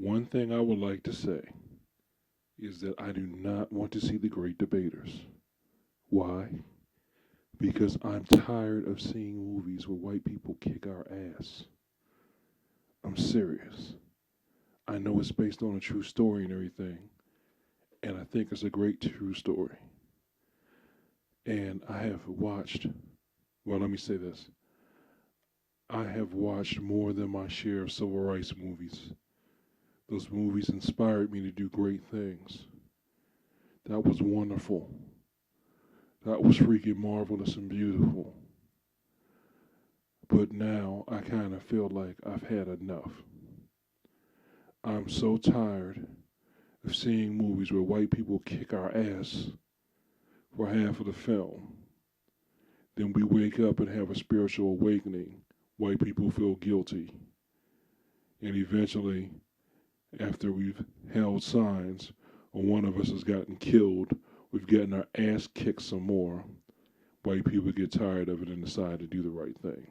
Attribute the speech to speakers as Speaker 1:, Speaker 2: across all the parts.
Speaker 1: One thing I would like to say is that I do not want to see the great debaters. Why? Because I'm tired of seeing movies where white people kick our ass. I'm serious. I know it's based on a true story and everything, and I think it's a great true story. And I have watched, well, let me say this. I have watched more than my share of civil rights movies. Those movies inspired me to do great things. That was wonderful. That was freaking marvelous and beautiful. But now I kind of feel like I've had enough. I'm so tired of seeing movies where white people kick our ass for half of the film. Then we wake up and have a spiritual awakening. White people feel guilty. And eventually, after we've held signs, or one of us has gotten killed, we've gotten our ass kicked some more. White people get tired of it and decide to do the right thing.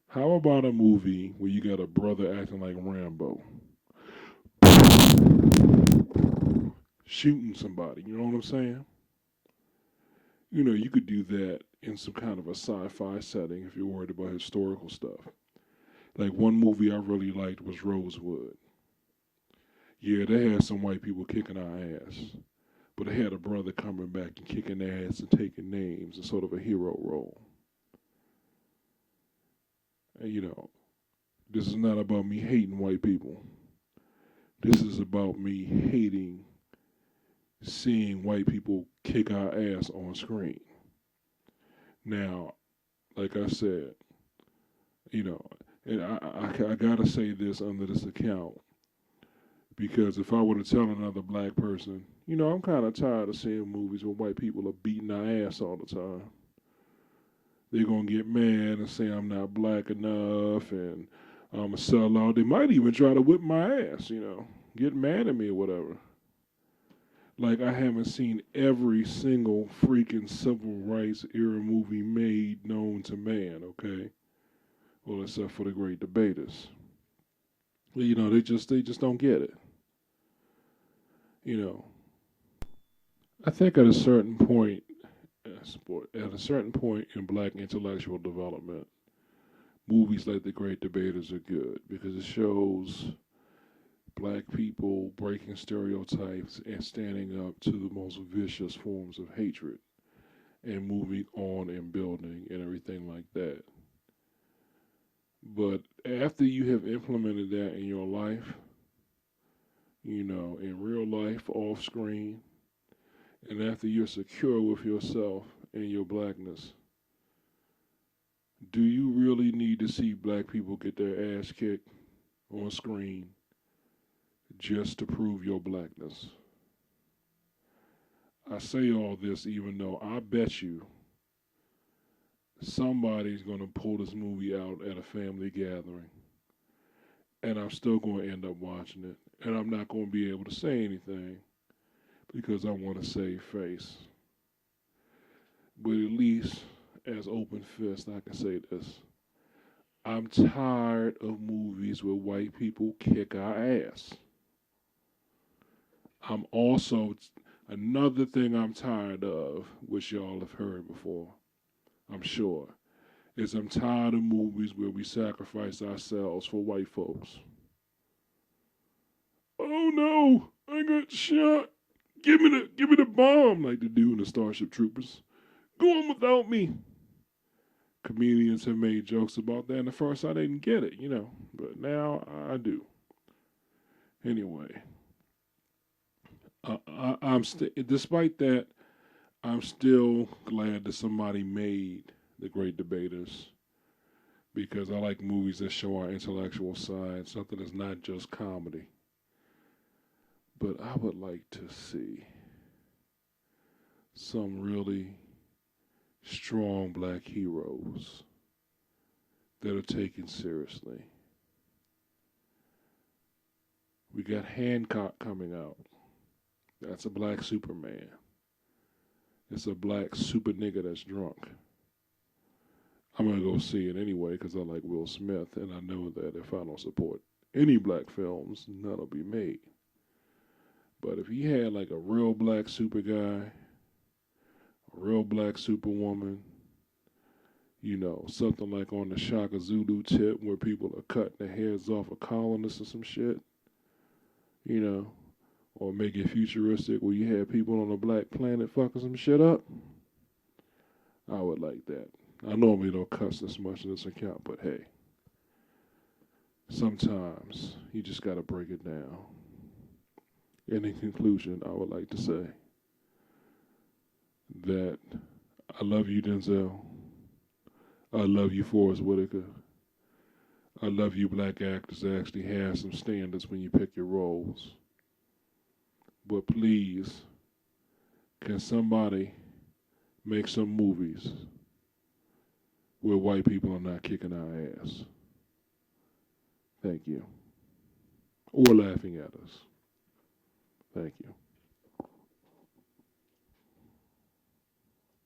Speaker 1: How about a movie where you got a brother acting like Rambo, shooting somebody? You know what I'm saying? You could do that in some kind of a sci-fi setting if you're worried about historical stuff. Like one movie I really liked was Rosewood. Yeah, they had some white people kicking our ass, but they had a brother coming back and kicking ass and taking names and sort of a hero role. And this is not about me hating white people. This is about me hating seeing white people kick our ass on screen. Now, like I said, you know, and I gotta say this under this account because if I were to tell another black person, I'm kind of tired of seeing movies where white people are beating our ass all the time. They're gonna get mad and say I'm not black enough and I'm a sellout. They might even try to whip my ass, get mad at me or whatever. Like I haven't seen every single freaking civil rights era movie made known to man, okay? Well, except for the great debaters. They just don't get it. You know, I think at a certain point, at a certain point in black intellectual development, movies like The Great Debaters are good because it shows black people breaking stereotypes and standing up to the most vicious forms of hatred and moving on and building and everything like that. But after you have implemented that in your life, in real life, off screen, and after you're secure with yourself and your blackness, do you really need to see black people get their ass kicked on screen just to prove your blackness? I say all this even though I bet you somebody's going to pull this movie out at a family gathering, and I'm still going to end up watching it, and I'm not going to be able to say anything because I want to save face. But at least, as open fist, I can say this. I'm tired of movies where white people kick our ass. I'm also, another thing I'm tired of, which y'all have heard before, I'm sure, is I'm tired of movies where we sacrifice ourselves for white folks. Oh no, I got shot. Give me the bomb like they do in the Starship Troopers. Go on without me. Comedians have made jokes about that, and at first I didn't get it, but now I do. Anyway, despite that, I'm still glad that somebody made The Great Debaters because I like movies that show our intellectual side, something that's not just comedy. But I would like to see some really strong black heroes that are taken seriously. We got Hancock coming out. That's a black Superman. It's a black super nigga that's drunk. I'm gonna go see it anyway because I like Will Smith, and I know that if I don't support any black films, none'll be made. But if you had like a real black super guy, a real black superwoman, something like on the Shaka Zulu tip where people are cutting the heads off of colonists or some shit, you know, or make it futuristic where you have people on a black planet fucking some shit up, I would like that. I normally don't cuss this much in this account, but hey, sometimes you just gotta break it down. And in conclusion, I would like to say that I love you, Denzel. I love you, Forrest Whitaker. I love you, black actors that actually have some standards when you pick your roles. But please, can somebody make some movies where white people are not kicking our ass? Thank you. Or laughing at us. Thank you.